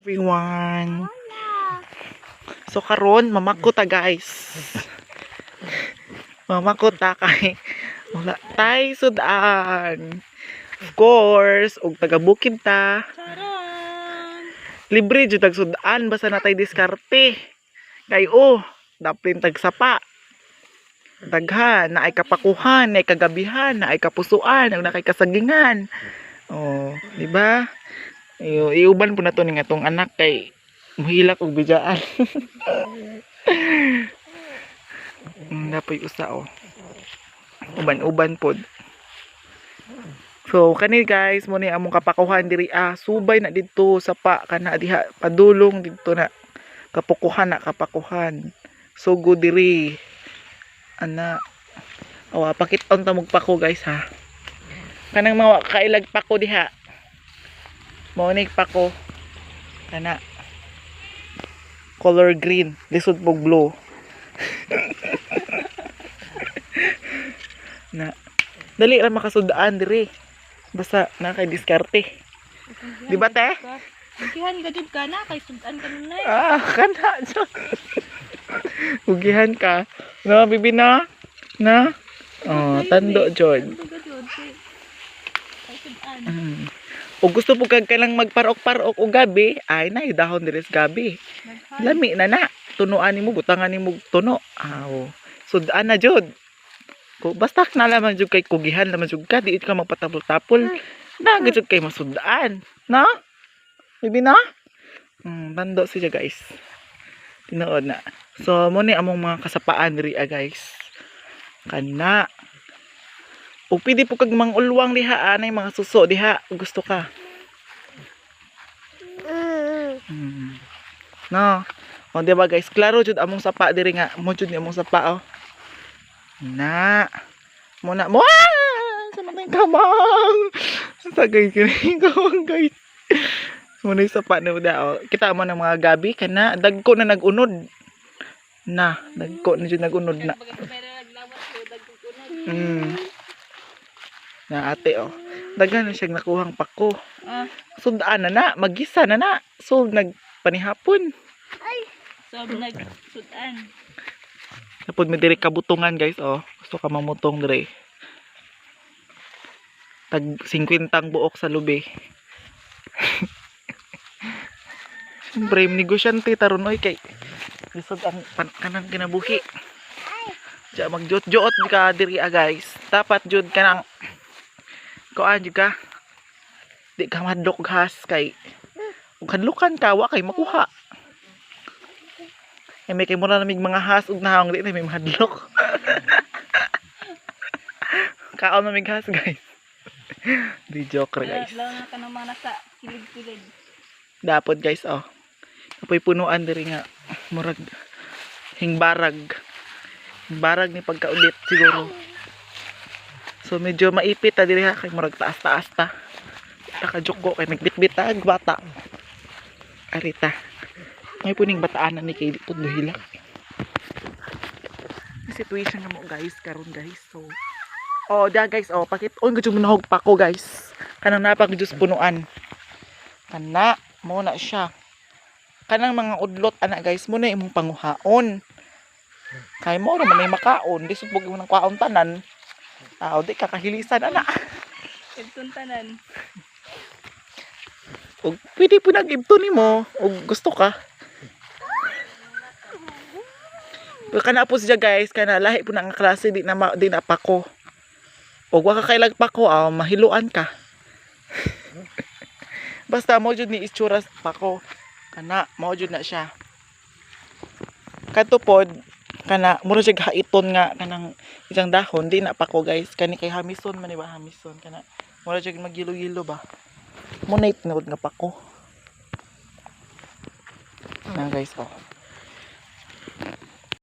Everyone. So karon mamakot ta guys. Mamakot ta kay wala tay sudan. Of course, og taga bukid ta. Charon! Libre jud tag sudan basta natay diskarte. Kay oh, daplin tag sapa. Daghan na ay kapakuhan, na ay kagabihan, na ay kapusuan, na kay kasagingan. Oh, di ba? Iuban po na to ning atong anak kay muhilak og bijaan. Napoy usa oh. Uban-uban pod. So kani guys mo ni among kapakuhan diri subay na didto sa kana diha padulong didto na kapukuhan na kapakuhan. So good diri. Ana. Awa pakit-on ta mog pako guys ha. Kanang mga kailag pako diha. Monik pako. Kana color green, lisod pog blue. Na dali ra makasudaan diri. Basta na kay diskarte. Di ba te? Ugihan ka jud ka na kay sudan ka nun Kana jud. Ugihan ka. Na bibi na. Na. Oh, tando jud. Kay sudan. O gusto po kag kanang magparok-parok o gabi, ay na dahon diri sa gabi. Lami na na. Tunuan nimo, butangan nimo tuno. Aw. Sudan na jud. Basta nalaman jud kay kugihan naman jud ka, di ka magpatapol-tapol. Na jud kay masudaan, no? Bibi na? Bando siya guys. Tinuod na. So mo ni among mga kasapaan diri guys. Kana. O pwede po kag mangulwang diha anay mga suso diha gusto ka. No. O di ba guys, klaro jud among sapa diri nga. Mo jud ni among sapa oh. Na. Mo na mo. Sa mga kamang. Sagay kini kamang guys. Mo ni sapa na daw. Kita mo ng mga gabi kana dagko na nagunod. Na, dagko na jud nagunod na. Na ate oh. Daghan na siya nakuhang pako. Sudaan na magisa na. So nagpanihapon. So nagsudan. Napod mi diri kabutungan guys oh. Gusto ka mamutong diri. Tag 50 buok sa lubi. Siyempre, negosyante taron oy kay lisod ang kanang kinabuhi. Diya magjot-jot ka diri guys. Dapat jud kanang kuan jud ka. Di ka madlok gas kay ug hadlukan ka wa kay makuha. May kay mura namig mga has ug nahang di na may mahadlok. Kaon namig has guys. Di joke guys. Lang ka naman nasa kilid-kilid. Dapat guys oh. Apoy punuan diri nga murag hingbarag. Barag ni pagkaulit siguro. So medyo maipit ta diri ha kay murag taas-taas ta. Takajoko kay nagbitbitag bata. Arita. May puning bataan na ni kay dito duhila. Situation na mo guys karon guys. So da guys pakit-on gud manahog pa ko guys. Kanang napag jus punuan. Kana mo na siya. Kanang mga udlot ana guys mo na imong panguhaon. Kay mo naman may makaon, di subog mo ng kwaon tanan. Di kakahilisan ana. Ibton tanan. Og pwede po nag-ibton nimo og gusto ka. Pero kana po siya guys, kana lahi po na nga klase di na pako. Og wa ka kailag pako, mahiluan ka. Basta mo jud ni itsura pako. Kana mo jud na siya. Katupod kana mura siya haiton nga kanang isang dahon di na pako guys. Kani kay hamison man ba hamison kana mura siya magilo-gilo ba. Mo na itnod nga pako. Na guys oh.